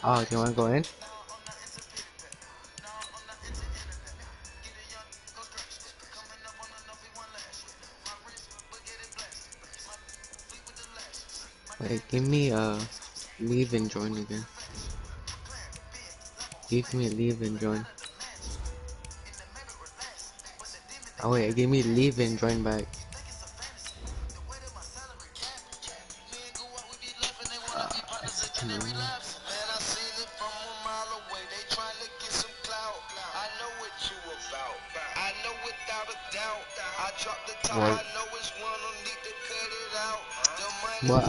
Oh, do you want to go in? Wait, give me leave and join again. Give me leave and join. Oh wait, give me leave and join back. It's too many. What? What?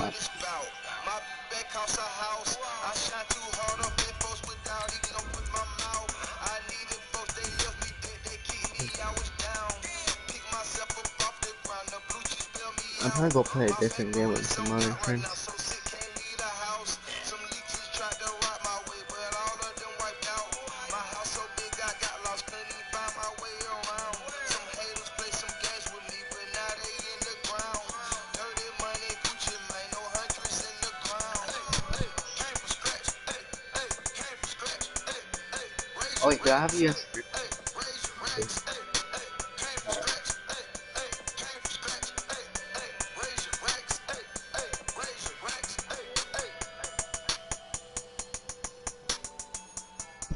I'm trying to go play a different game with some other friends. Oh wait, do I have you? Okay.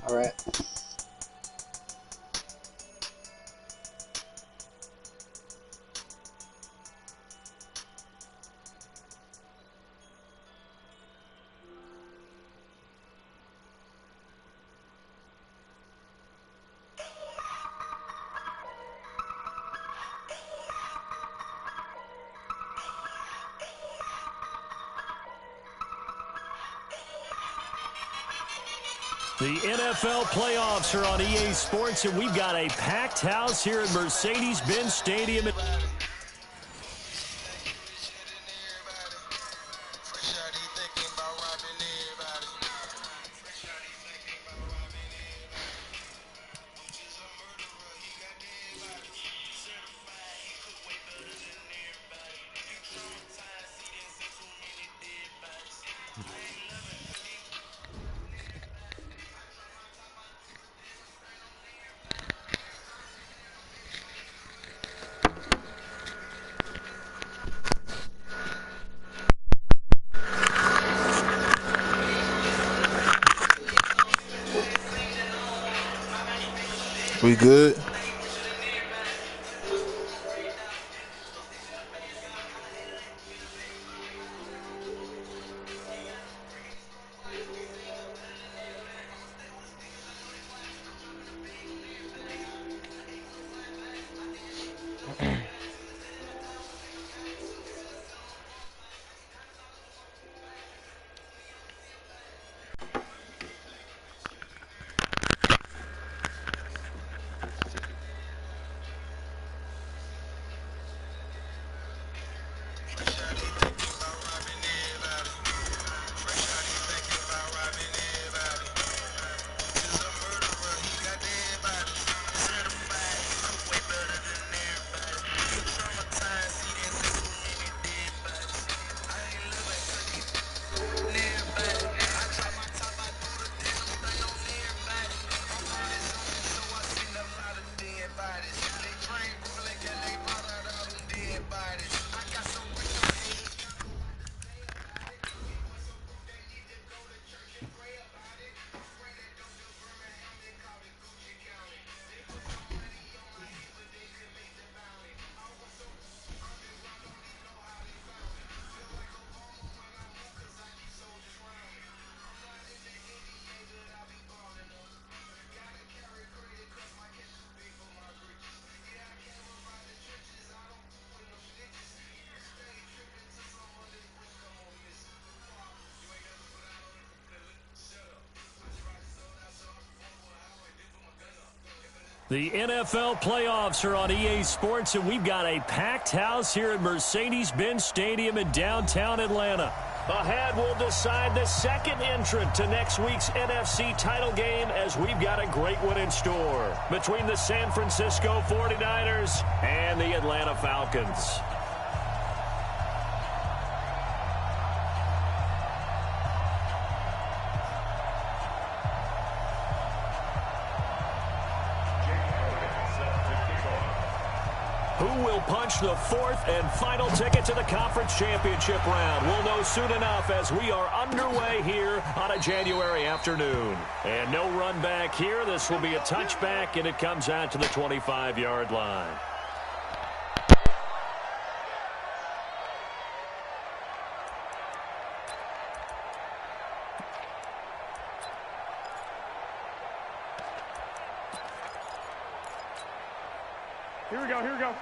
Alright. The NFL playoffs are on EA Sports, and we've got a packed house here at Mercedes-Benz Stadium. We good? The NFL playoffs are on EA Sports, and we've got a packed house here at Mercedes-Benz Stadium in downtown Atlanta. Ahead, we'll decide the second entrant to next week's NFC title game, as we've got a great one in store between the San Francisco 49ers and the Atlanta Falcons. Who will punch the fourth and final ticket to the conference championship round? We'll know soon enough as we are underway here on a January afternoon. And no run back here. This will be a touchback, and it comes out to the 25-yard line. Here we go, here we go.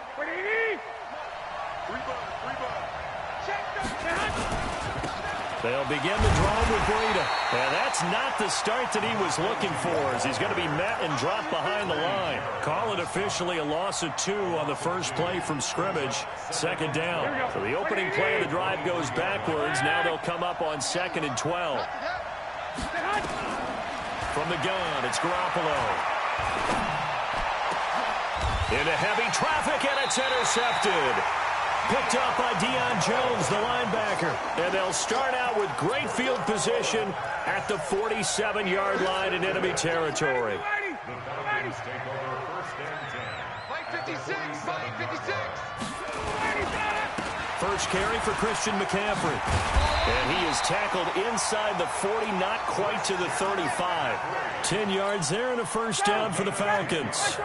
They'll begin the drive with Breida. And that's not the start that he was looking for, as he's going to be met and dropped behind the line. Call it officially a loss of 2 on the first play from scrimmage. Second down. So the opening play of the drive goes backwards. Now they'll come up on 2nd and 12. From the gun, it's Garoppolo. Into heavy traffic, and it's intercepted. Picked up by Deion Jones, the linebacker. And they'll start out with great field position at the 47-yard line in enemy territory. First carry for Christian McCaffrey. And he is tackled inside the 40, not quite to the 35. 10 yards there and a first down for the Falcons.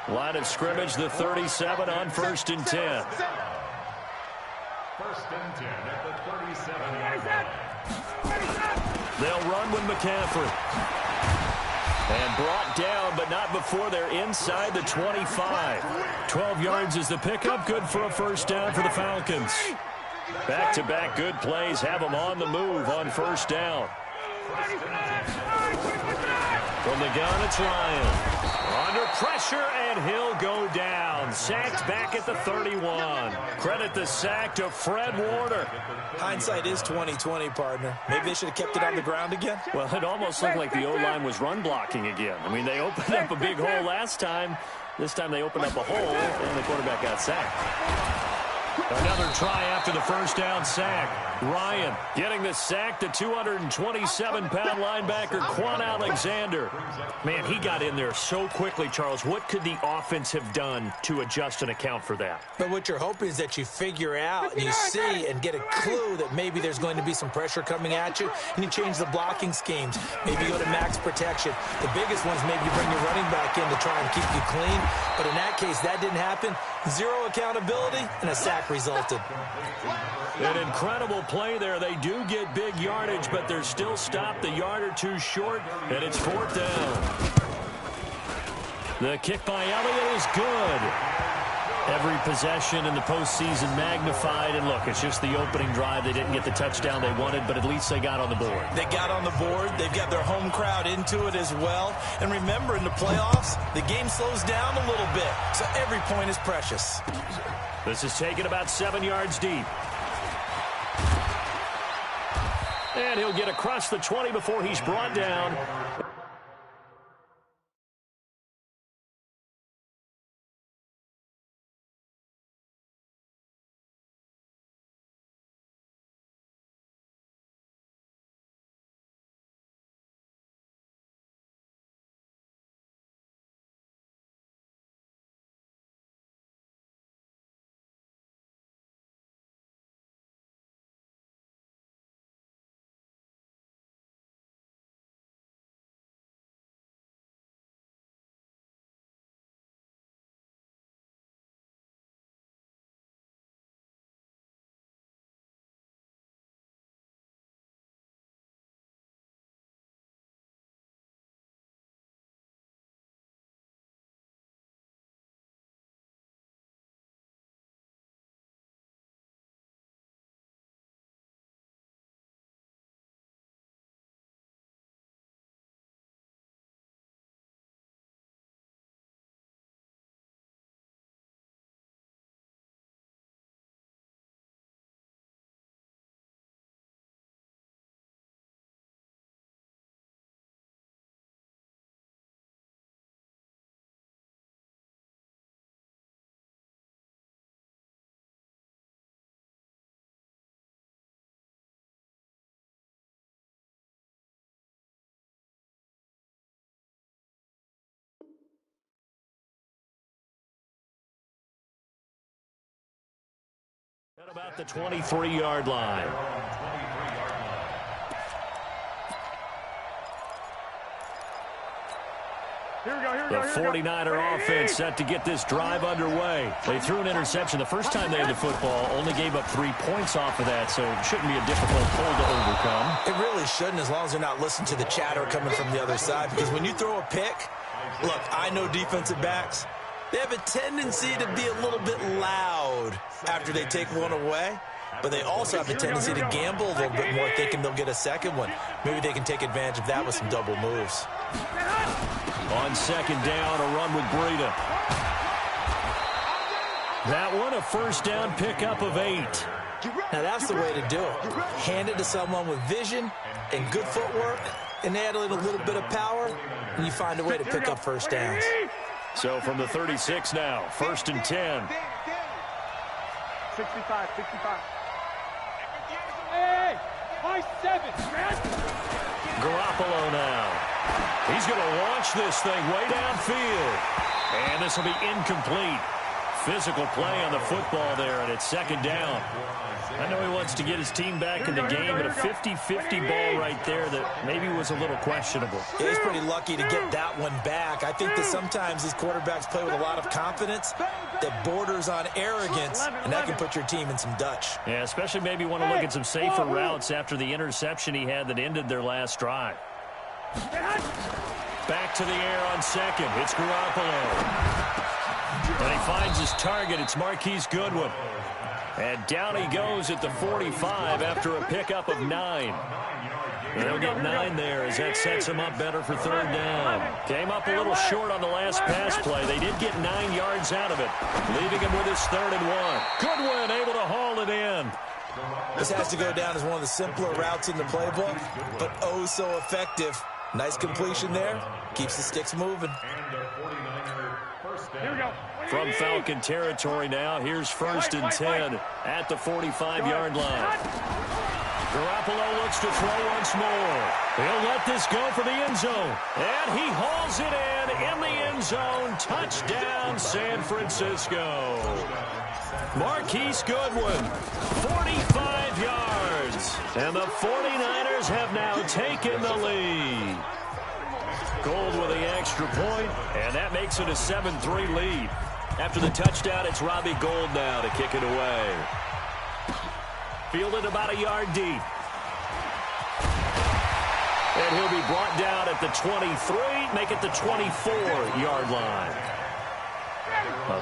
Line of scrimmage, the 37 on 1st and 10. First and 10 at the 37-yard line. They'll run with McCaffrey. And brought down, but not before they're inside the 25. 12 yards is the pickup. Good for a first down for the Falcons. Back-to-back good plays have them on the move on first down. From the gun, it's Ryan. Under pressure, and he'll go down. Sacked back at the 31. Credit the sack to Fred Warner. Hindsight is 20/20, partner. Maybe they should have kept it on the ground again. Well, it almost looked like the O-line was run blocking again. I mean, they opened up a big hole last time. This time they opened up a hole, and the quarterback got sacked. Another try after the first down sack. Ryan getting the sack, the 227-pound linebacker, Quan Alexander. Man, he got in there so quickly, Charles. What could the offense have done to adjust and account for that? But what you're hoping is that you figure out and you see and get a clue that maybe there's going to be some pressure coming at you, and you change the blocking schemes. Maybe you go to max protection. The biggest one's maybe you bring your running back in to try and keep you clean. But in that case, that didn't happen. Zero accountability, and a sack resulted. An incredible play there. They do get big yardage, but they're still stopped a yard or two short, and it's 4th down. The kick by Elliott is good. Every possession in the postseason magnified, and look, it's just the opening drive. They didn't get the touchdown they wanted, but at least they got on the board. They got on the board. They've got their home crowd into it as well. And remember, in the playoffs, the game slows down a little bit, so every point is precious. This is taken about 7 yards deep. And he'll get across the 20 before he's brought down. about the 23-yard line. Here we go, here we The go, here we go. 49er offense set to get this drive underway. They threw an interception the first time they had the football, only gave up 3 points off of that, so it shouldn't be a difficult hole to overcome. It really shouldn't, as long as they're not listening to the chatter coming from the other side, because when you throw a pick, look, I know defensive backs, they have a tendency to be a little bit loud after they take one away, but they also have a tendency to gamble a little bit more, thinking they'll get a second one. Maybe they can take advantage of that with some double moves. On second down, a run with Breida. That one, a first down pickup of 8. Now, that's the way to do it. Hand it to someone with vision and good footwork, and add in a little bit of power, and you find a way to pick up first downs. So from the 36 now, 1st and 10. 65, 65. Hey, my 7, man. Garoppolo now. He's going to launch this thing way downfield. And this will be incomplete. Physical play on the football there, and it's second down. I know he wants to get his team back in the game, but a 50-50 ball right there that maybe was a little questionable. He's pretty lucky to get that one back. I think that sometimes these quarterbacks play with a lot of confidence that borders on arrogance, and that can put your team in some Dutch. Yeah, especially maybe want to look at some safer routes after the interception he had that ended their last drive. Back to the air on second. It's Garoppolo. And he finds his target. It's Marquise Goodwin. And down he goes at the 45 after a pickup of 9. And they'll get 9 there as that sets him up better for third down. Came up a little short on the last pass play. They did get 9 yards out of it, leaving him with his 3rd and 1. Goodwin able to haul it in. This has to go down as one of the simpler routes in the playbook, but oh so effective. Nice completion there. Keeps the sticks moving. Here we go. From Falcon territory now, here's 1st and 10 at the 45-yard line. Garoppolo looks to throw once more. He'll let this go for the end zone. And he hauls it in the end zone. Touchdown, San Francisco. Marquise Goodwin, 45 yards. And the 49ers have now taken the lead. Gold with the extra point, and that makes it a 7-3 lead. After the touchdown, it's Robbie Gould now to kick it away. Fielded about a yard deep. And he'll be brought down at the 23, make it the 24-yard line.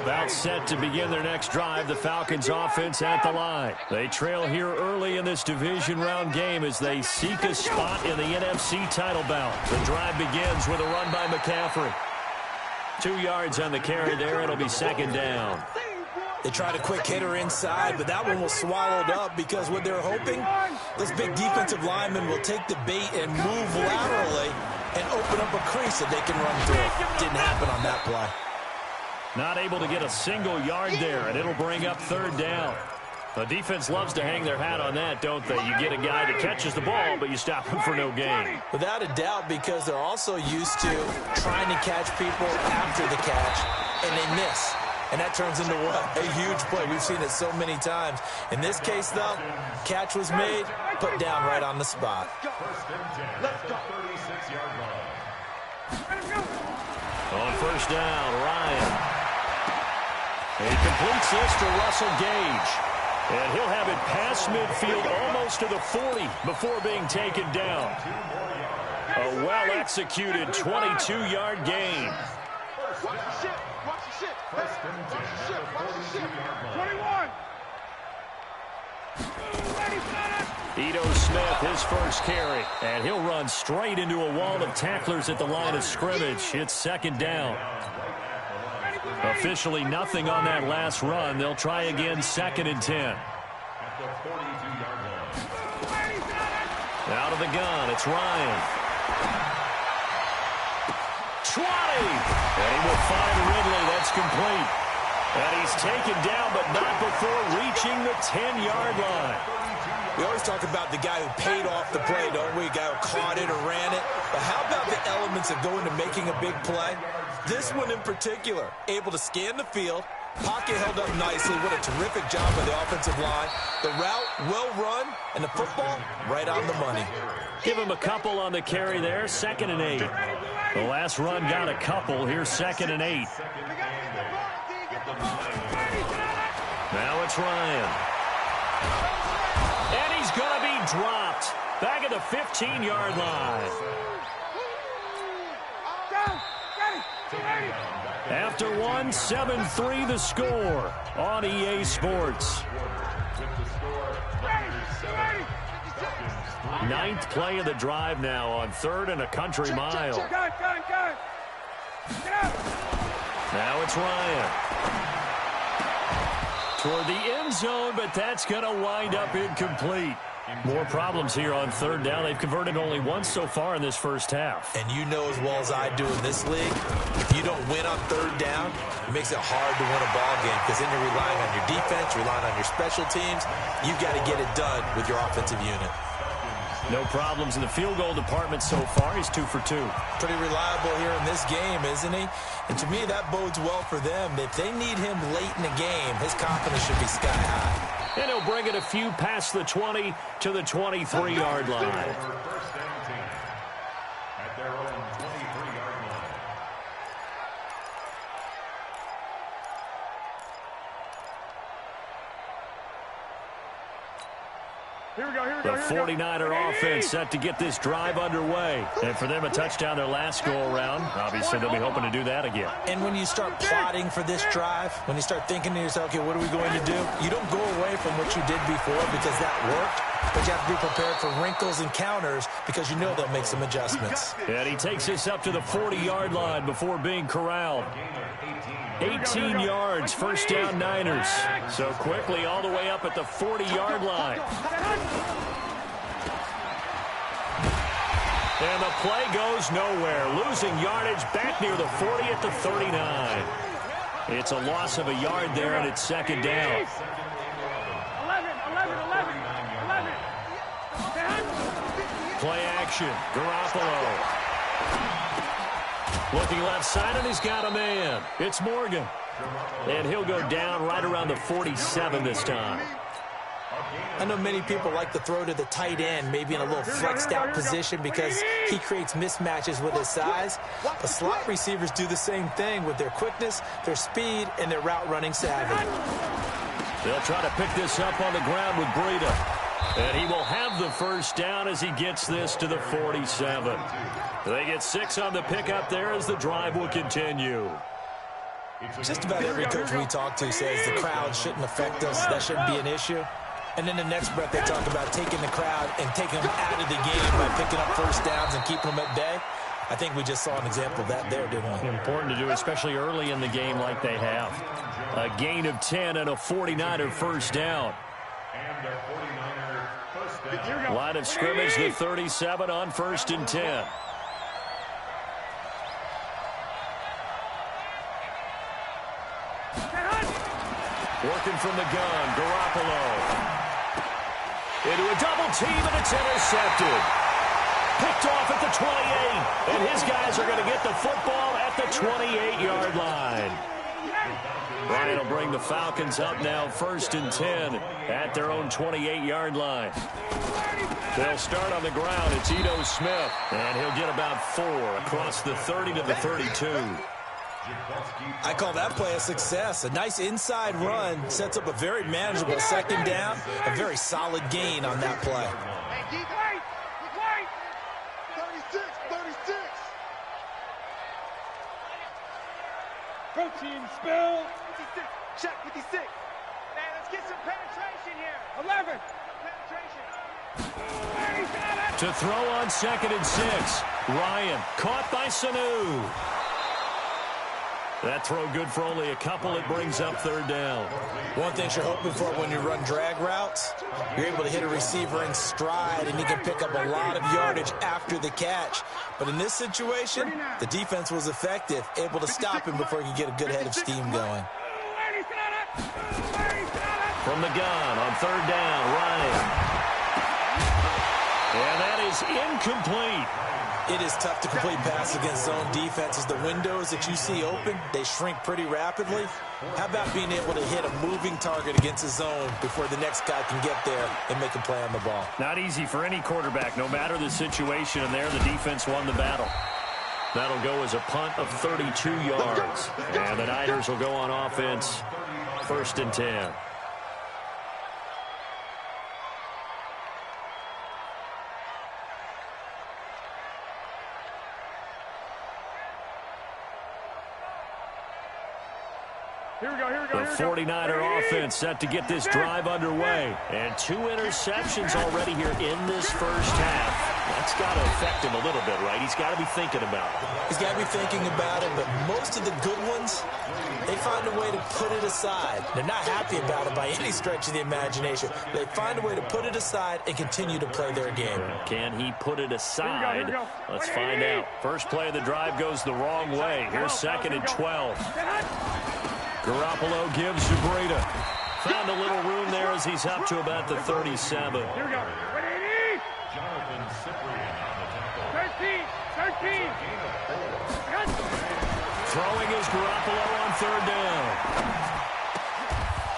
About set to begin their next drive, the Falcons offense at the line. They trail here early in this division round game as they seek a spot in the NFC title bout. The drive begins with a run by McCaffrey. 2 yards on the carry there. It'll be second down. They tried a quick hitter inside, but that one was swallowed up because what they're hoping, those big defensive linemen will take the bait and move laterally and open up a crease that they can run through. Didn't happen on that play. Not able to get a single yard there, and it'll bring up third down. The defense loves to hang their hat on that, don't they? You get a guy that catches the ball, but you stop him for no gain. Without a doubt, because they're also used to trying to catch people after the catch, and they miss. And that turns into what? A huge play. We've seen it so many times. In this case, though, catch was made, put down right on the spot. On first down, Ryan. He completes this to Russell Gage. And he'll have it past midfield almost to the 40 before being taken down. A well-executed 22-yard gain. Watch the shit. Watch the shit. Watch the shit. Watch the shit. 21. Ito Smith, his first carry. And he'll run straight into a wall of tacklers at the line of scrimmage. It's second down. Officially nothing on that last run. They'll try again, 2nd and 10. Out of the gun, it's Ryan. 20! And he will find Ridley. That's complete. And he's taken down, but not before reaching the 10-yard line. We always talk about the guy who paid off the play, don't we? A guy who caught it or ran it. But how about the elements that go into making a big play? This one in particular, able to scan the field, Pocket held up nicely. What a terrific job by the offensive line. The route, well run, and the football, right on the money. Give him a couple on the carry there, 2nd and 8. The last run got a couple. Here's 2nd and 8. Now it's Ryan. And he's going to be dropped. Back at the 15-yard line. After one, 7-3 the score on EA Sports. 9th play of the drive now on 3rd and a country mile. Now it's Ryan. Toward the end zone, but that's going to wind up incomplete. More problems here on 3rd down. They've converted only once so far in this first half. And you know as well as I do in this league, if you don't win on 3rd down, it makes it hard to win a ball game because then you're relying on your defense, relying on your special teams. You've got to get it done with your offensive unit. No problems in the field goal department so far. He's 2 for 2. Pretty reliable here in this game, isn't he? And to me, that bodes well for them. If they need him late in the game, his confidence should be sky high. And he'll bring it a few past the 20 to the 23-yard line. At their own 23-yard line. Here we go, here we The go, here we go. 49er offense set to get this drive underway. And for them, a touchdown their last go-around. Obviously, they'll be hoping to do that again. And when you start plotting for this drive, when you start thinking to yourself, okay, what are we going to do? You don't go away from what you did before because that worked. But you have to be prepared for wrinkles and counters because you know they'll make some adjustments. And he takes us up to the 40-yard line before being corralled. 18 yards, first down Niners. So quickly all the way up at the 40-yard line. And the play goes nowhere. Losing yardage back near the 40 at the 39. It's a loss of a yard there, and it's 2nd down. 11. Play action. Garoppolo. Looking left side, and he's got a man. It's Morgan. And he'll go down right around the 47 this time. I know many people like to throw to the tight end, maybe in a little flexed out position because he creates mismatches with his size. But slot receivers do the same thing with their quickness, their speed, and their route running savvy. They'll try to pick this up on the ground with Breida. And he will have the first down as he gets this to the 47. They get 6 on the pickup there as the drive will continue. Just about every coach we talk to says the crowd shouldn't affect us. That shouldn't be an issue. And then the next breath they talk about taking the crowd and taking them out of the game by picking up first downs and keeping them at bay. I think we just saw an example of that there, didn't we? Important to do, especially early in the game like they have. A gain of 10 and a 49er first down. Line of scrimmage, the 37 on 1st and 10. Working from the gun, Garoppolo. Into a double team, and it's intercepted. Picked off at the 28, and his guys are going to get the football at the 28-yard line. Ryan will bring the Falcons up now 1st and 10 at their own 28-yard line. They'll start on the ground. It's Ito Smith, and he'll get about 4 across the 30 to the 32. I call that play a success. A nice inside run sets up a very manageable 2nd down, a very solid gain on that play. Hey, keep wait. 36. Go team, spill. 56. Check 56. Man, let's get some penetration here. 11. Penetration. To throw on 2nd and 6. Ryan caught by Sanu. That throw good for only a couple. It brings up 3rd down. One thing you're hoping for when you run drag routes, you're able to hit a receiver in stride, and he can pick up a lot of yardage after the catch. But in this situation, the defense was effective, able to stop him before he could get a good head of steam going. From the gun on 3rd down, Ryan. And that is incomplete. It is tough to complete passes against zone defenses. The windows that you see open, they shrink pretty rapidly. How about being able to hit a moving target against a zone before the next guy can get there and make a play on the ball? Not easy for any quarterback, no matter the situation, and there the defense won the battle. That'll go as a punt of 32 yards. And the Niners will go on offense, 1st and 10. The 49er offense set to get this drive underway. And 2 interceptions already here in this first half. That's got to affect him a little bit, right? He's got to be thinking about it. He's got to be thinking about it, but most of the good ones, they find a way to put it aside. They're not happy about it by any stretch of the imagination. They find a way to put it aside and continue to play their game. Can he put it aside? Let's find out. First play of the drive goes the wrong way. Here's 2nd and 12. Garoppolo gives to Breida. Found a little room there as he's up to about the 37. Here we go. 180. 13. Throwing is Garoppolo on 3rd down.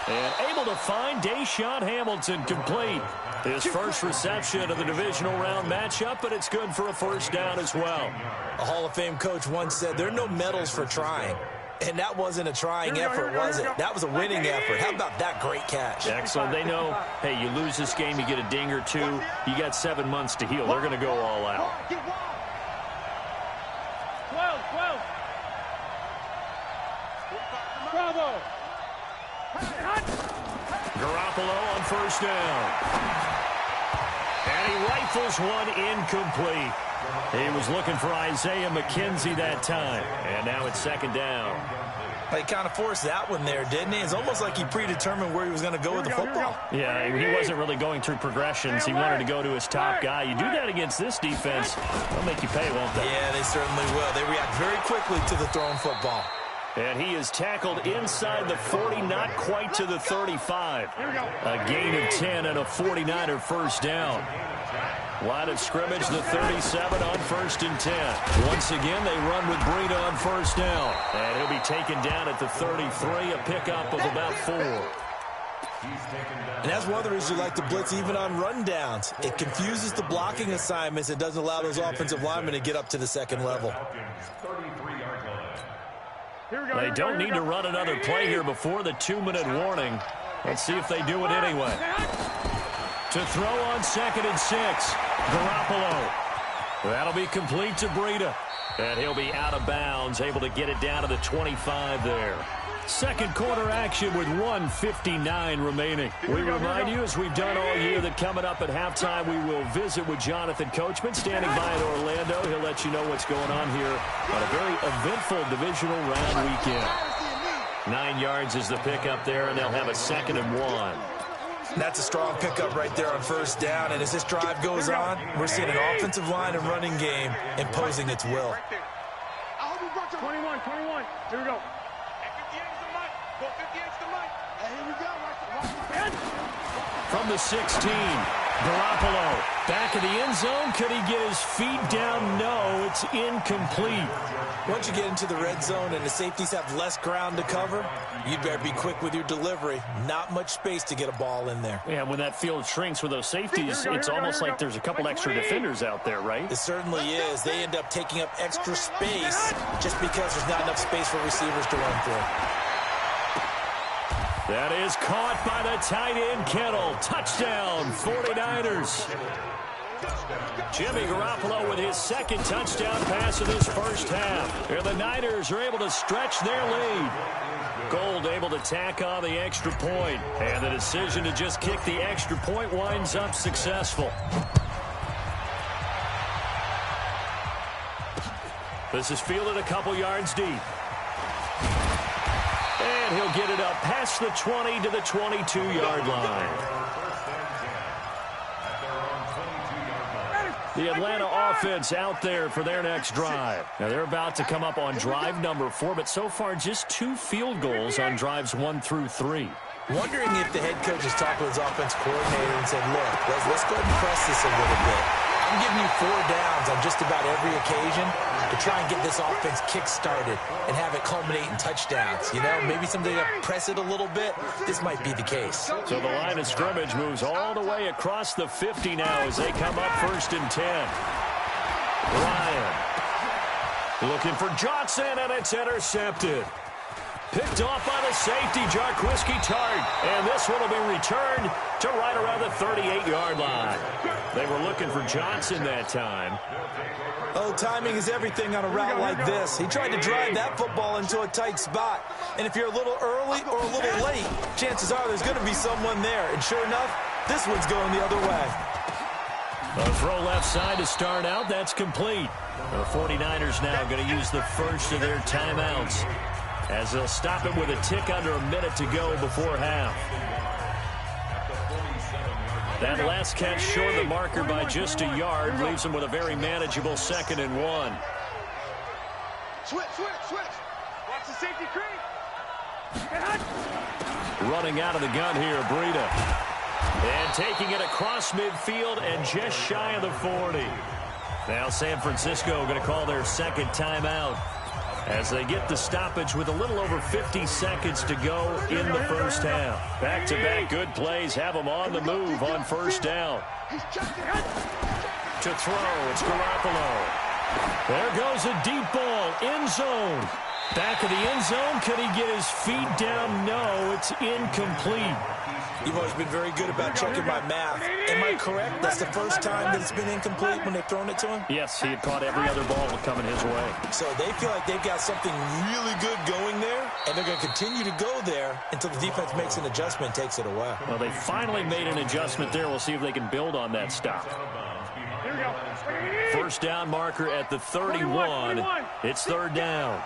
And able to find Deshaun Hamilton complete. His first reception of the divisional round matchup, but it's good for a 1st down as well. A Hall of Fame coach once said there are no medals for trying. And that wasn't a trying effort, was it? That was a winning effort. How about that great catch? Excellent. They know, hey, you lose this game, you get a ding or 2. You got 7 months to heal. They're going to go all out. 12. Bravo. Garoppolo on 1st down. And he rifles one incomplete. He was looking for Isaiah McKenzie that time. And now it's 2nd down. He kind of forced that one there, didn't he? It's almost like he predetermined where he was going to go with the football. Yeah, he wasn't really going through progressions. He wanted to go to his top guy. You do that against this defense, they'll make you pay, won't they? Yeah, they certainly will. They react very quickly to the thrown football. And he is tackled inside the 40, not quite to the 35. A gain of 10 and a 49er 1st down. Line of scrimmage, the 37 on 1st and 10. Once again, they run with Breida on 1st down. And he'll be taken down at the 33, a pickup of about 4. And that's one of the reasons you like to blitz even on rundowns. It confuses the blocking assignments. It doesn't allow those offensive linemen to get up to the 2nd level. They don't need to run another play here before the 2-minute warning. Let's see if they do it anyway. To throw on 2nd and 6. Garoppolo. That'll be complete to Breida. And he'll be out of bounds, able to get it down to the 25 there. 2nd quarter action with 1:59 remaining. We remind you, as we've done all year, that coming up at halftime, we will visit with Jonathan Coachman standing by in Orlando. He'll let you know what's going on here on a very eventful divisional round weekend. 9 yards is the pickup there, and they'll have a 2nd and 1. That's a strong pickup right there on 1st down. And as this drive goes on, we're seeing an offensive line and running game imposing its will. 21. Here we go. From the 16, Garoppolo back of the end zone. Could he get his feet down? No, it's incomplete. Once you get into the red zone and the safeties have less ground to cover, you'd better be quick with your delivery. Not much space to get a ball in there. Yeah, when that field shrinks with those safeties, it's almost like there's a couple extra defenders out there, right? It certainly is. They end up taking up extra space just because there's not enough space for receivers to run through. That is caught by the tight end, Kittle. Touchdown, 49ers. Jimmy Garoppolo with his 2nd touchdown pass of this first half. Here the Niners are able to stretch their lead. Gold able to tack on the extra point. And the decision to just kick the extra point winds up successful. This is fielded a couple yards deep. And he'll get it up past the 20 to the 22-yard line. The Atlanta offense out there for their next drive. Now, they're about to come up on drive number 4, but so far just 2 field goals on drives 1 through 3. Wondering if the head coach has talked to his offense coordinator and said, look, let's go ahead and press this a little bit. I I'm giving you 4 downs on just about every occasion to try and get this offense kick-started and have it culminate in touchdowns. You know, maybe something to press it a little bit. This might be the case. So the line of scrimmage moves all the way across the 50 now as they come up 1st and 10. Ryan looking for Johnson, and it's intercepted. Picked off by the safety, Jarquiski Tart. And this one will be returned to right around the 38-yard line. They were looking for Johnson that time. Oh, timing is everything on a route like this. He tried to drive that football into a tight spot. And if you're a little early or a little late, chances are there's going to be someone there. And sure enough, this one's going the other way. A throw left side to start out. That's complete. The 49ers now going to use the first of their timeouts, as they'll stop it with a tick under a minute to go before half. That last catch short the marker by just a yard leaves them with a very manageable 2nd and 1. Switch. Watch the safety creep. Running out of the gun here, Breida. And taking it across midfield and just shy of the 40. Now San Francisco going to call their 2nd timeout, as they get the stoppage with a little over 50 seconds to go in the first half. Back-to-back good plays have them on the move on 1st down. To throw, it's Garoppolo. There goes a deep ball, end zone. Back of the end zone, can he get his feet down? No, it's incomplete. You've always been very good about checking my math. Am I correct? That's the first time that it's been incomplete when they've thrown it to him? Yes, he had caught every other ball coming his way. So they feel like they've got something really good going there, and they're going to continue to go there until the defense makes an adjustment and takes it away. Well, they finally made an adjustment there. We'll see if they can build on that stop. Here we go. 1st down marker at the 31. It's 3rd down.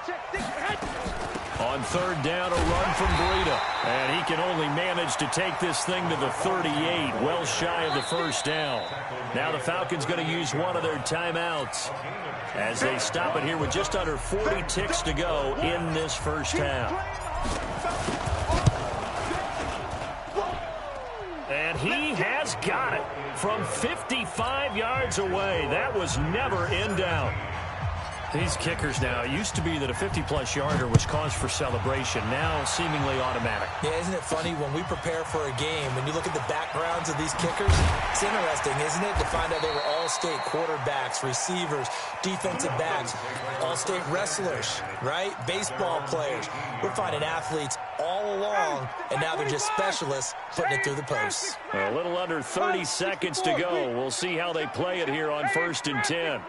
On 3rd down, a run from Breida. And he can only manage to take this thing to the 38, well shy of the 1st down. Now the Falcons going to use one of their timeouts as they stop it here with just under 40 ticks to go in this first half. And he has got it from 55 yards away. That was never in doubt. These kickers now, it used to be that a 50-plus yarder was cause for celebration, now seemingly automatic. Yeah, isn't it funny when we prepare for a game, when you look at the backgrounds of these kickers, it's interesting, isn't it, to find out they were all-state quarterbacks, receivers, defensive backs, all-state wrestlers, right? Baseball players. We're finding athletes all along, and now they're just specialists putting it through the posts. A little under 30 seconds to go. We'll see how they play it here on 1st and 10.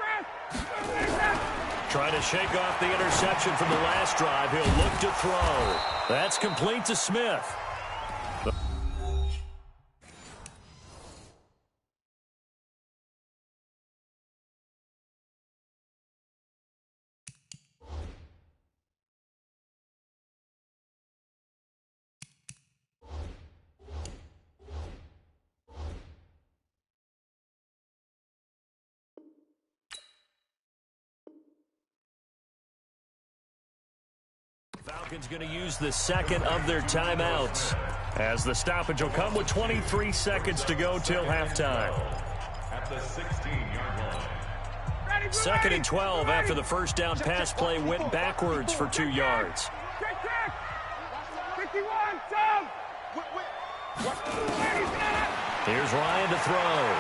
Trying to shake off the interception from the last drive. He'll look to throw. That's complete to Smith. Falcons going to use the 2nd of their timeouts, as the stoppage will come with 23 seconds to go till halftime. At the 16-yard line. 2nd and 12 after the 1st down pass play went backwards for 2 yards. 51, Tom! Here's Ryan to throw.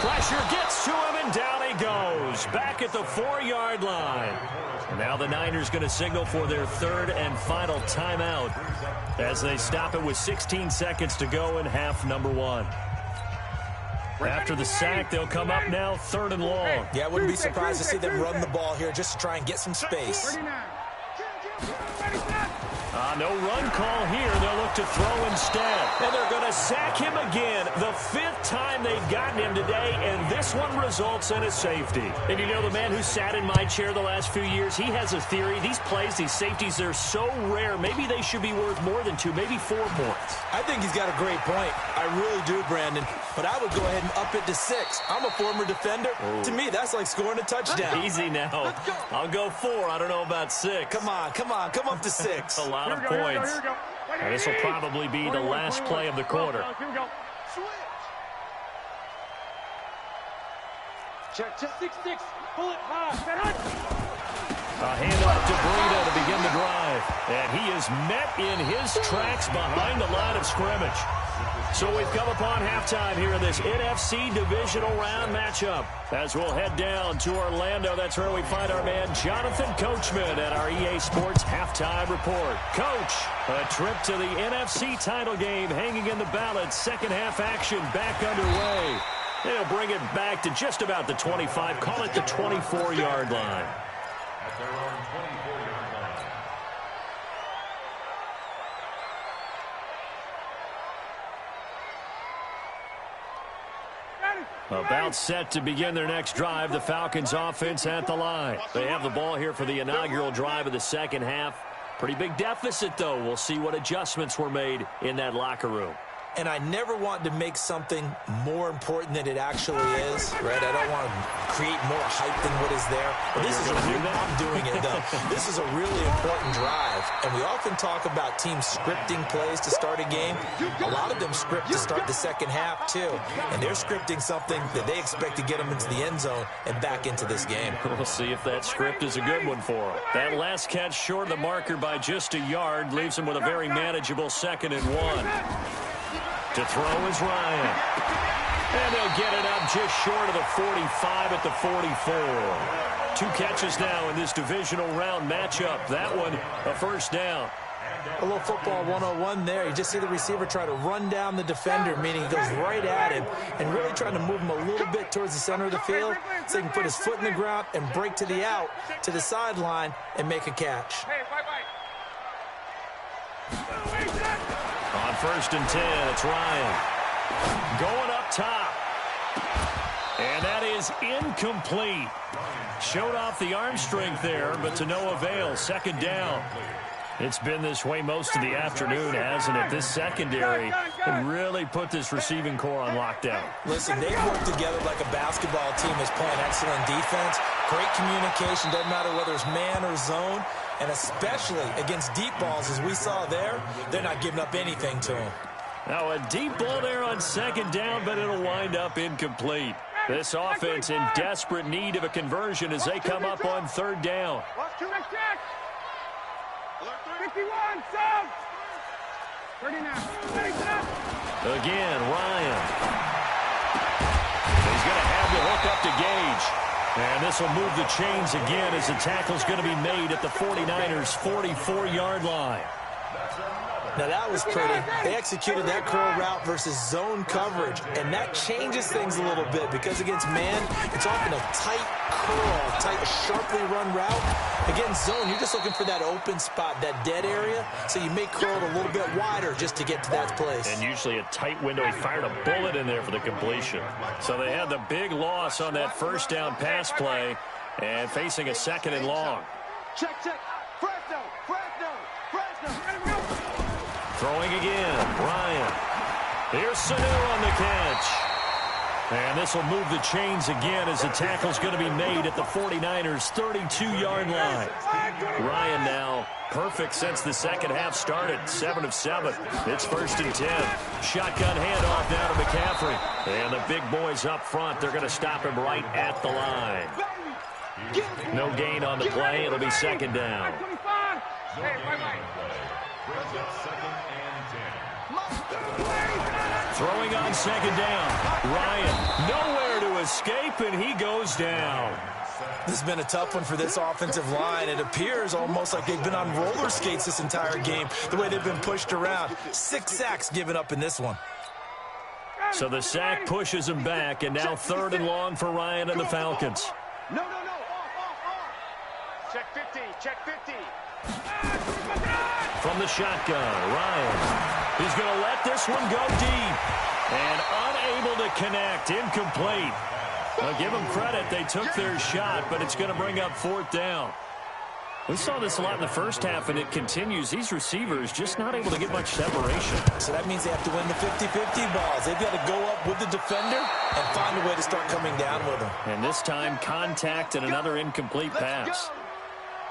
Pressure gets to him, and down he goes. Back at the 4-yard line. Now the Niners going to signal for their 3rd and final timeout as they stop it with 16 seconds to go in half number 1. After the sack, they'll come up now 3rd and long. Yeah, I wouldn't be surprised to see them run the ball here just to try and get some space. No run call here. They'll look to throw instead. And they're going to sack him again. The 5th time they've gotten him today, and this one results in a safety. And you know, the man who sat in my chair the last few years, he has a theory. These plays, these safeties, they're so rare. Maybe they should be worth more than 2, maybe 4 points. I think he's got a great point. I really do, Brandon. But I would go ahead and up it to 6. I'm a former defender. Ooh. To me, that's like scoring a touchdown. Easy now. I'll go 4. I don't know about 6. Come on. Come up to 6. A lot of points. And this will probably be the last play of the quarter. Check, check. 6-6. Pull it high. A handoff to Breida to begin the drive. And he is met in his tracks behind the line of scrimmage. So we've come upon halftime here in this NFC divisional round matchup. As we'll head down to Orlando, that's where we find our man Jonathan Coachman at our EA Sports halftime report. Coach, a trip to the NFC title game hanging in the balance. Second half action back underway. They'll bring it back to just about the 25, call it the 24-yard line. At their own 24-yard line. About set to begin their next drive, the Falcons offense at the line. They have the ball here for the inaugural drive of the second half. Pretty big deficit, though. We'll see what adjustments were made in that locker room. And I never want to make something more important than it actually is, right? I don't want to create more hype than what is there. But this is I'm doing it, though. This is a really important drive. And we often talk about teams scripting plays to start a game. A lot of them script to start the second half, too. And they're scripting something that they expect to get them into the end zone and back into this game. We'll see if that script is a good one for them. That last catch short of the marker by just a yard leaves them with a very manageable 2nd and 1. To throw is Ryan. And they'll get it up just short of the 45 at the 44. 2 catches now in this divisional round matchup. That one, a first down. A little football 101 there. You just see the receiver try to run down the defender, meaning he goes right at him and really trying to move him a little bit towards the center of the field so he can put his foot in the ground and break to the out, to the sideline, and make a catch. On 1st and 10, it's Ryan. Going up top. And that is incomplete. Showed off the arm strength there, but to no avail. 2nd down. It's been this way most of the afternoon, hasn't it? This secondary can really put this receiving core on lockdown. Listen, they've worked together like a basketball team is playing excellent defense. Great communication, doesn't matter whether it's man or zone. And especially against deep balls, as we saw there, they're not giving up anything to them. Now a deep ball there on 2nd down, but it'll wind up incomplete. This offense in desperate need of a conversion as they come up on 3rd down. 51, South. 39. Again, Ryan. He's going to have to hook up to Gage. And this will move the chains again as the tackle's going to be made at the 49ers' 44-yard line. Now that was pretty. They executed that curl route versus zone coverage, and that changes things a little bit because against man, it's often a tight curl, tight, sharply run route. Against zone, you're just looking for that open spot, that dead area, so you may curl it a little bit wider just to get to that place. And usually a tight window. He fired a bullet in there for the completion. So they had the big loss on that 1st down pass play and facing a 2nd and long. Check, check. Fresno. Throwing again, Ryan. Here's Sanu on the catch. And this will move the chains again as the tackle's going to be made at the 49ers' 32-yard line. Ryan now perfect since the second half started, 7 of 7. It's 1st and 10. Shotgun handoff now to McCaffrey. And the big boys up front, they're going to stop him right at the line. No gain on the play. It'll be 2nd down. Throwing on 2nd down. Ryan nowhere to escape, and he goes down. This has been a tough one for this offensive line. It appears almost like they've been on roller skates this entire game, the way they've been pushed around. 6 sacks given up in this one. So the sack pushes him back, and now 3rd and long for Ryan and the Falcons. No. Check 50, check 50. From the shotgun, Ryan. He's going to let this one go deep. And unable to connect, incomplete. Now give them credit, they took their shot, but it's going to bring up 4th down. We saw this a lot in the first half, and it continues. These receivers just not able to get much separation. So that means they have to win the 50-50 balls. They've got to go up with the defender and find a way to start coming down with them. And this time, contact and another incomplete pass.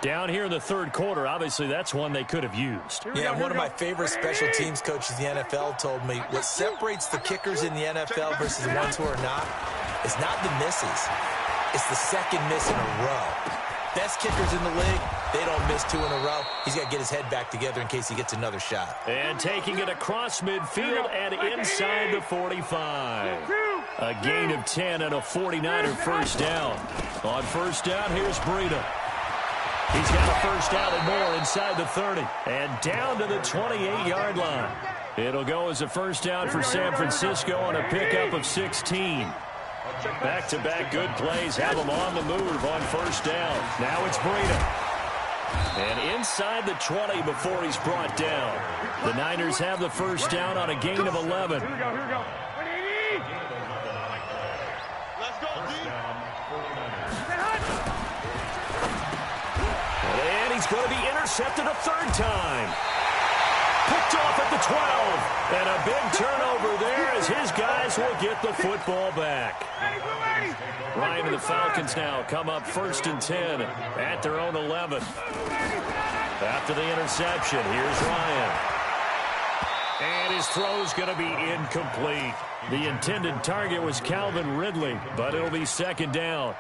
Down here in the 3rd quarter, obviously that's one they could have used. Yeah, one of my favorite special teams coaches in the NFL told me what separates the kickers in the NFL versus the ones who are not is not the misses. It's the second miss in a row. Best kickers in the league, they don't miss 2 in a row. He's got to get his head back together in case he gets another shot. And taking it across midfield and inside the 45. A gain of 10 and a 49er first down. On first down, here's Breida. He's got a first down and more inside the 30. And down to the 28-yard line. It'll go as a first down for San Francisco on a pickup of 16. Back-to-back good plays have them on the move on first down. Now it's Breida. And inside the 20 before he's brought down. The Niners have the first down on a gain of 11. Here we go. Let's go, D. And he's going to be intercepted a third time. Picked off at the 12. And a big turnover there as his guys will get the football back. Ryan and the Falcons now come up first and 10 at their own 11. After the interception, here's Ryan. And his throw's going to be incomplete. The intended target was Calvin Ridley, but it'll be second down.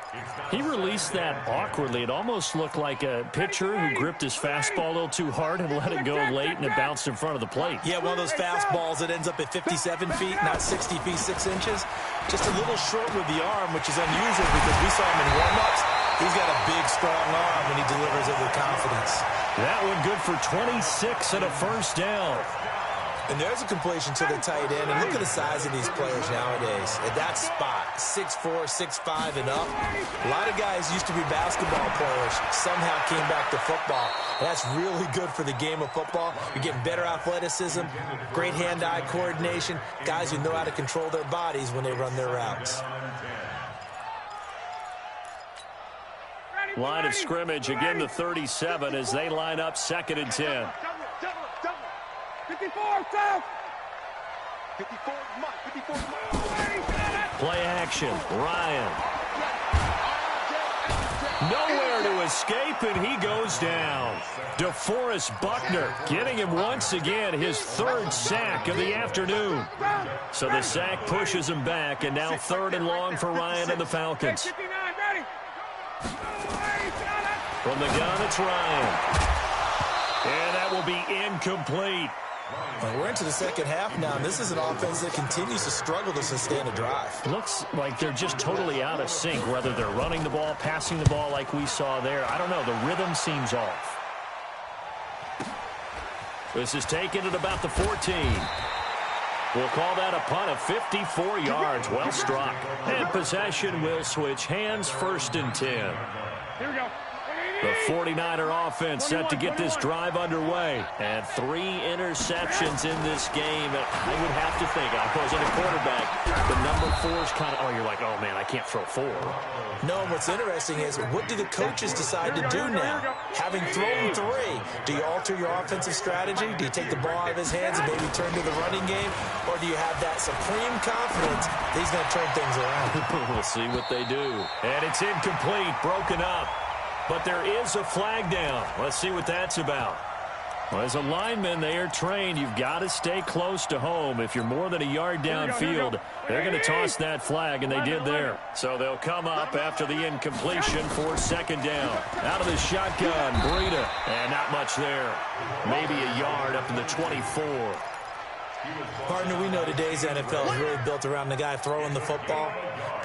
He released that awkwardly. It almost looked like a pitcher who gripped his fastball a little too hard and let it go late, and it bounced in front of the plate. Yeah, one of those fastballs that ends up at 57 feet, not 60 feet, 6 inches. Just a little short with the arm, which is unusual because we saw him in warm-ups. He's got a big, strong arm when he delivers it with confidence. That one good for 26 and a first down. And there's a completion to the tight end. And look at the size of these players nowadays. At that spot, 6'4", 6'5", and up. A lot of guys used to be basketball players, somehow came back to football. And that's really good for the game of football. You're getting better athleticism, great hand-eye coordination, guys who know how to control their bodies when they run their routes. Line of scrimmage, again the 37 as they line up second and 10. 54, south. 54, Mike. 54, Mike. Play action, Ryan. Nowhere to escape, and he goes down. DeForest Buckner getting him once again, his third sack of the afternoon. So the sack pushes him back, and now third and long for Ryan and the Falcons. 59, ready. From the gun, it's Ryan. And that will be incomplete. Well, we're into the second half now, and this is an offense that continues to struggle to sustain a drive. Looks like they're just totally out of sync, whether they're running the ball, passing the ball like we saw there. I don't know. The rhythm seems off. This is taken at about the 14. We'll call that a punt of 54 yards. Well struck. And possession will switch hands, first and 10. Here we go. The 49er offense set to get this drive underway. And 3 interceptions in this game. I would have to think, I wasn't a quarterback, the number 4 is kind of, you're like, oh, man, I can't throw 4. No, and what's interesting is, what do the coaches decide to do now? Having thrown 3, do you alter your offensive strategy? Do you take the ball out of his hands and maybe turn to the running game? Or do you have that supreme confidence that he's going to turn things around? We'll see what they do. And it's incomplete, broken up. But there is a flag down. Let's see what that's about. Well, as a lineman, they are trained. You've got to stay close to home. If you're more than a yard downfield, they're going to toss that flag, and they did there. So they'll come up after the incompletion for second down. Out of the shotgun, Breida. And not much there. Maybe a yard up to the 24. Partner, we know today's NFL is really built around the guy throwing the football.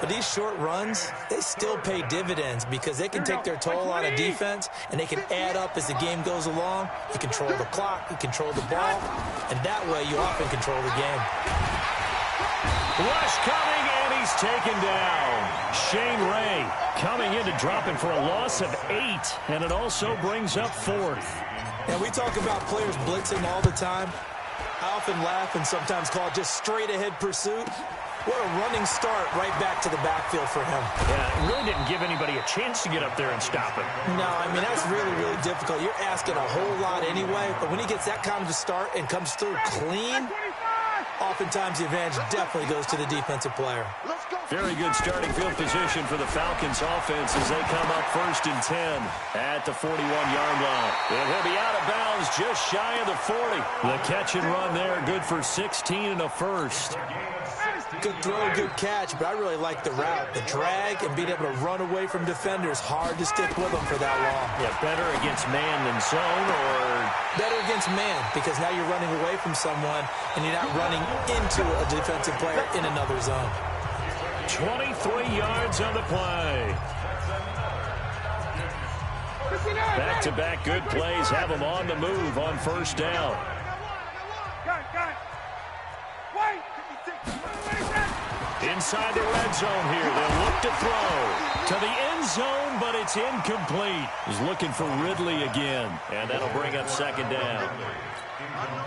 But these short runs, they still pay dividends because they can take their toll on a defense, and they can add up as the game goes along. You control the clock, you control the ball, and that way you often control the game. Rush coming, and he's taken down. Shane Ray coming in to drop him for a loss of 8, and it also brings up 4th. Now, we talk about players blitzing all the time. I often laugh and sometimes call it just straight-ahead pursuit. What a running start right back to the backfield for him. Yeah, it really didn't give anybody a chance to get up there and stop him. No, I mean, that's really, really difficult. You're asking a whole lot anyway, but when he gets that kind of a start and comes through clean, oftentimes the advantage definitely goes to the defensive player. Very good starting field position for the Falcons offense as they come up first and 10 at the 41-yard line. And he'll be out of bounds just shy of the 40. The catch and run there, good for 16 and a first. Good throw, good catch, but I really like the route. The drag and being able to run away from defenders, hard to stick with them for that long. Yeah, better against man than zone, or better against man, because now you're running away from someone and you're not running into a defensive player in another zone. 23 yards on the play. Back-to-back good plays have them on the move on first down. Inside the red zone here. They'll look to throw to the end zone, but it's incomplete. He's looking for Ridley again, and that'll bring up second down.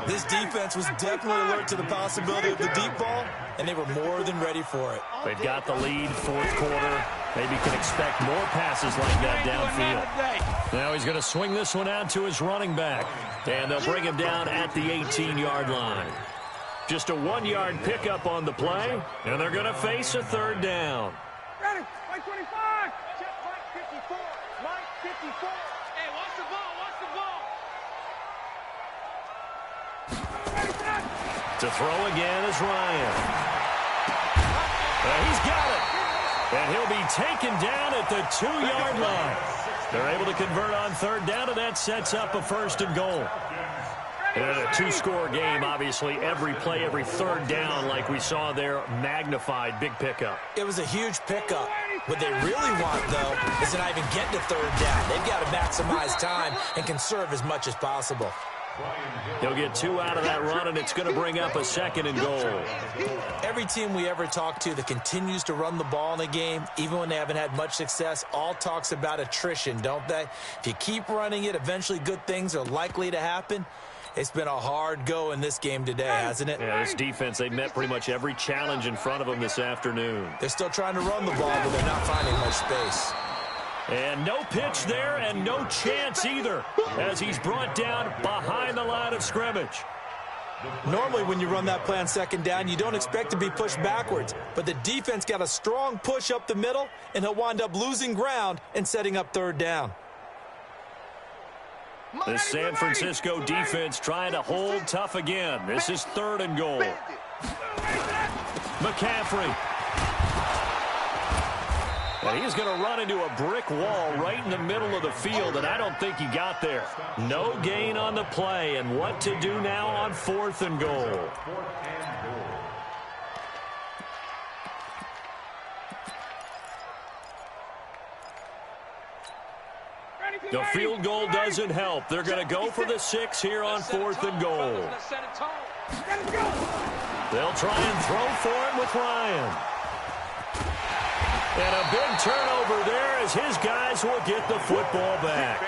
This defense was definitely alert to the possibility of the deep ball, and they were more than ready for it. They've got the lead, fourth quarter. Maybe can expect more passes like that downfield. Now he's going to swing this one out to his running back, and they'll bring him down at the 18-yard line. Just a 1-yard pickup on the play, and they're going to face a third down. Ready, Mike 25. Check Mike 54. Mike 54. Hey, watch the ball, watch the ball. To throw again is Ryan. He's got it. And he'll be taken down at the 2-yard line. They're able to convert on third down, and that sets up a first and goal. And a two-score game, obviously, every play, every third down, like we saw there, magnified, big pickup. It was a huge pickup. What they really want, though, is to not even get to third down. They've got to maximize time and conserve as much as possible. He'll get 2 out of that run, and it's going to bring up a second and goal. Every team we ever talk to that continues to run the ball in a game, even when they haven't had much success, all talks about attrition, don't they? If you keep running it, eventually good things are likely to happen. It's been a hard go in this game today, hasn't it? Yeah, this defense, they met pretty much every challenge in front of them this afternoon. They're still trying to run the ball, but they're not finding much space. And no pitch there and no chance either as he's brought down behind the line of scrimmage. Normally when you run that play on second down, you don't expect to be pushed backwards. But the defense got a strong push up the middle, and he'll wind up losing ground and setting up third down. The San Francisco defense trying to hold tough again. This is third and goal. McCaffrey. And he's going to run into a brick wall right in the middle of the field, and I don't think he got there. No gain on the play, and what to do now on fourth and goal. The field goal doesn't help. They're going to go for the 6 here on fourth and goal. They'll try and throw for it with Ryan. And a big turnover there as his guys will get the football back.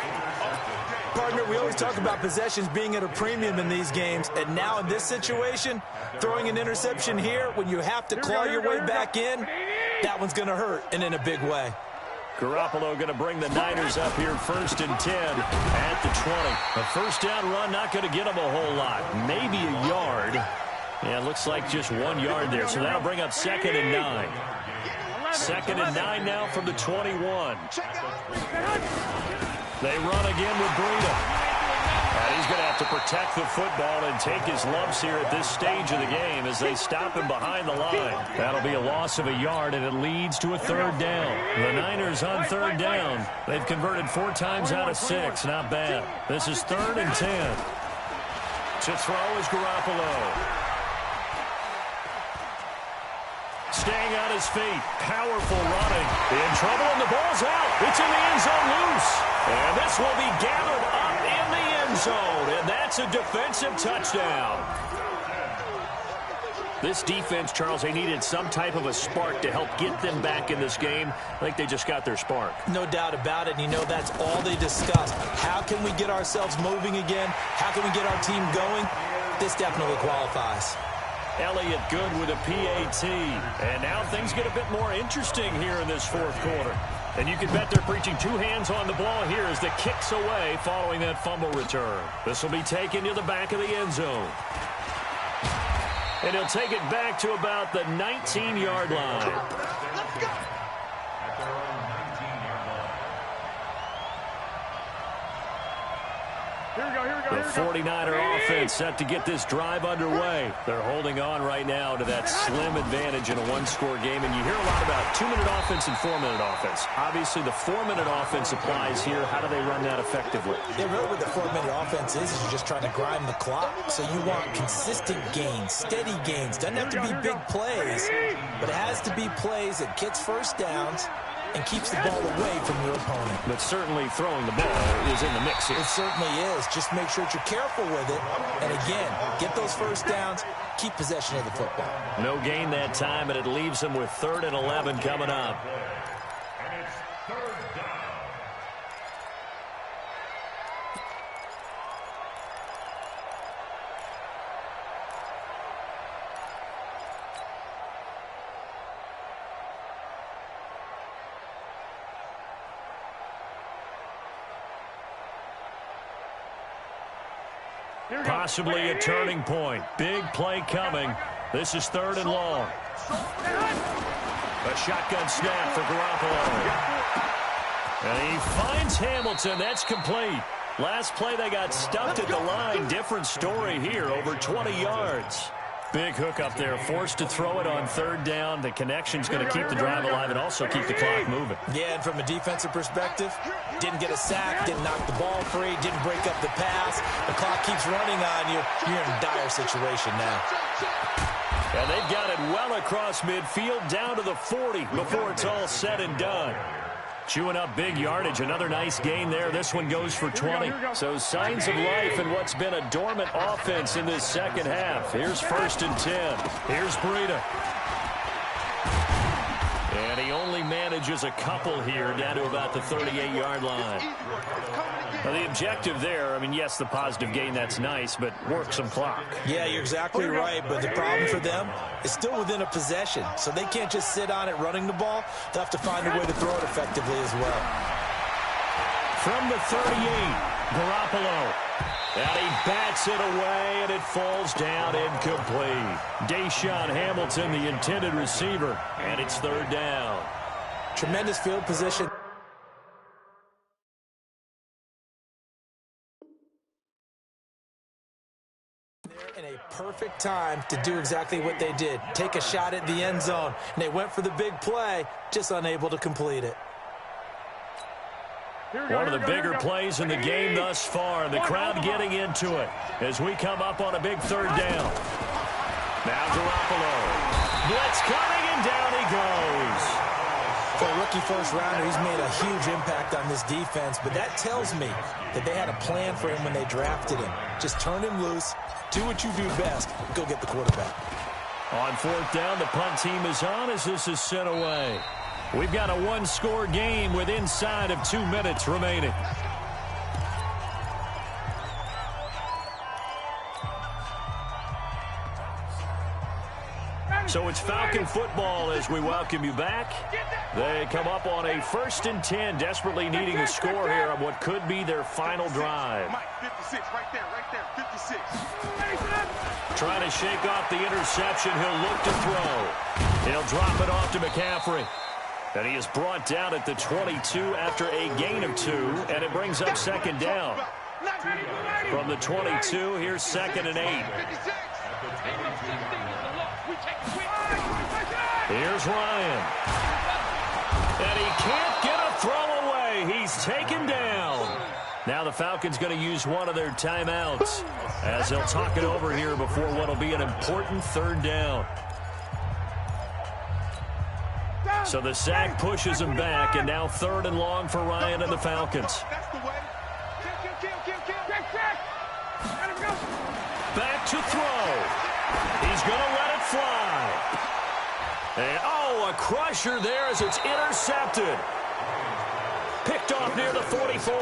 Partner, we always talk about possessions being at a premium in these games, and now in this situation, throwing an interception here when you have to claw your way back in, that one's going to hurt, and in a big way. Garoppolo going to bring the Niners up here first and 10 at the 20. A first down run not going to get them a whole lot. Maybe a yard. Yeah, it looks like just 1 yard there. So that'll bring up second and 9. Second and 9 now from the 21. They run again with Breida. And he's going to have to protect the football and take his lumps here at this stage of the game as they stop him behind the line. That'll be a loss of a yard, and it leads to a third down. The Niners on third down. They've converted 4 times out of 6. Not bad. This is third and 10. To throw is Garoppolo. Staying on his feet. Powerful running. In trouble, and the ball's out. It's in the end zone loose. And this will be gathered up in the end zone. And that's a defensive touchdown. This defense, Charles, they needed some type of a spark to help get them back in this game. I think they just got their spark. No doubt about it. And you know that's all they discussed. How can we get ourselves moving again? How can we get our team going? This definitely qualifies. Elliott good with a PAT. And now things get a bit more interesting here in this fourth quarter. And you can bet they're preaching 2 hands on the ball here as the kick's away following that fumble return. This will be taken to the back of the end zone. And he'll take it back to about the 19-yard line. Here we go, here we go. The 49er offense set to get this drive underway. They're holding on right now to that slim advantage in a one-score game. And you hear a lot about 2-minute offense and 4-minute offense. Obviously, the 4-minute offense applies here. How do they run that effectively? Yeah, really what the 4-minute offense is you're just trying to grind the clock. So you want consistent gains, steady gains. Doesn't have to be big plays, but it has to be plays that gets first downs and keeps the ball away from your opponent. But certainly throwing the ball is in the mix here. It certainly is. Just make sure that you're careful with it. And again, get those first downs, keep possession of the football. No gain that time, and it leaves them with 3rd and 11 coming up. And it's 3rd down. Possibly a turning point. Big play coming. This is 3rd and long. A shotgun snap for Garoppolo. And he finds Hamilton. That's complete. Last play they got stuffed at the line. Different story here. Over 20 yards. Big hook up there. Forced to throw it on 3rd down. The connection's going to keep the drive alive and also keep the clock moving. Yeah, and from a defensive perspective, didn't get a sack, didn't knock the ball free, didn't break up the pass. The clock keeps running on you. You're in a dire situation now. And they've got it well across midfield down to the 40 before it's all said and done. Chewing up big yardage. Another nice gain there. This one goes for 20. So signs of life in what's been a dormant offense in this second half. Here's 1st and 10. Here's Breida. And he only manages a couple here down to about the 38-yard line. Now, the objective there, I mean, yes, the positive gain, that's nice, but work some clock. Yeah, you're exactly right, but the problem for them is still within a possession, so they can't just sit on it running the ball. They'll have to find a way to throw it effectively as well. From the 38, Garoppolo. And he bats it away, and it falls down incomplete. Deshaun Hamilton, the intended receiver, and it's 3rd down. Tremendous field position. In a perfect time to do exactly what they did. Take a shot at the end zone. And they went for the big play, just unable to complete it. One of the bigger plays in the game thus far. The crowd getting into it as we come up on a big 3rd down. Now Garoppolo. Blitz coming, and down he goes. For a rookie first-rounder, he's made a huge impact on this defense, but that tells me that they had a plan for him when they drafted him. Just turn him loose, do what you do best, go get the quarterback. On 4th down, the punt team is on as this is sent away. We've got a one-score game with inside of 2 minutes remaining. So it's Falcon football as we welcome you back. They come up on a 1st and 10, desperately needing a score here on what could be their final drive. 56, right there, 56. Trying to shake off the interception. He'll look to throw. He'll drop it off to McCaffrey. And he is brought down at the 22 after a gain of 2, and it brings up 2nd down. From the 22, here's 2nd and 8. Here's Ryan. And he can't get a throw away. He's taken down. Now the Falcons going to use one of their timeouts as they'll talk it over here before what will be an important 3rd down. So the sack pushes him back, and now 3rd and long for Ryan and the Falcons. Back to throw. He's going to let it fly. And, oh, a crusher there as it's intercepted. Picked off near the 44.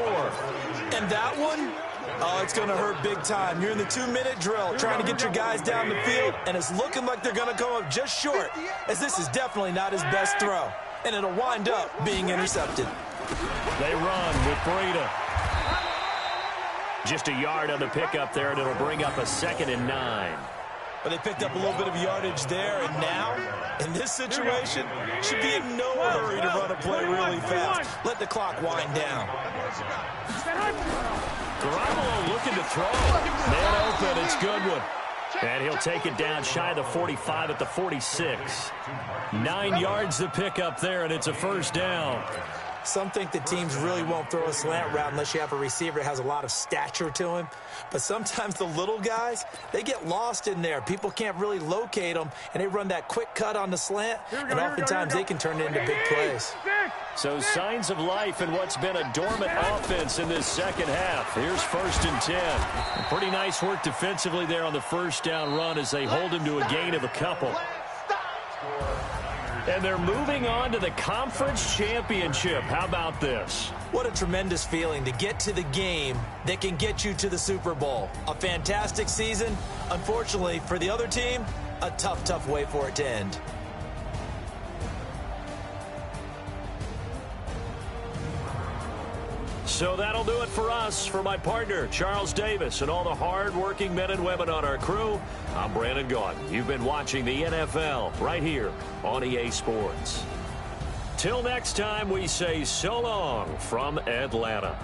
And that one, oh, it's going to hurt big time. You're in the 2-minute drill trying to get your guys down the field, and it's looking like they're going to come up just short, as this is definitely not his best throw. And it'll wind up being intercepted. They run with Breida. Just a yard on the pickup there, and it'll bring up a 2nd and 9. But they picked up a little bit of yardage there, and now, in this situation, should be in no hurry to run a play really fast. Let the clock wind down. Garoppolo looking to throw. Man open, it's Goodwin. And he'll take it down shy of the 45 at the 46. 9 yards to pick up there, and it's a first down. Some think the teams really won't throw a slant route unless you have a receiver that has a lot of stature to him. But sometimes the little guys, they get lost in there. People can't really locate them, and they run that quick cut on the slant, and oftentimes they can turn it into big plays. So signs of life in what's been a dormant offense in this second half. Here's 1st and 10. And pretty nice work defensively there on the first down run as they hold him to a gain of a couple. And they're moving on to the conference championship. How about this? What a tremendous feeling to get to the game that can get you to the Super Bowl. A fantastic season. Unfortunately, for the other team, a tough, tough way for it to end. So that'll do it for us. For my partner, Charles Davis, and all the hard-working men and women on our crew, I'm Brandon Gaudin. You've been watching the NFL right here on EA Sports. Till next time, we say so long from Atlanta.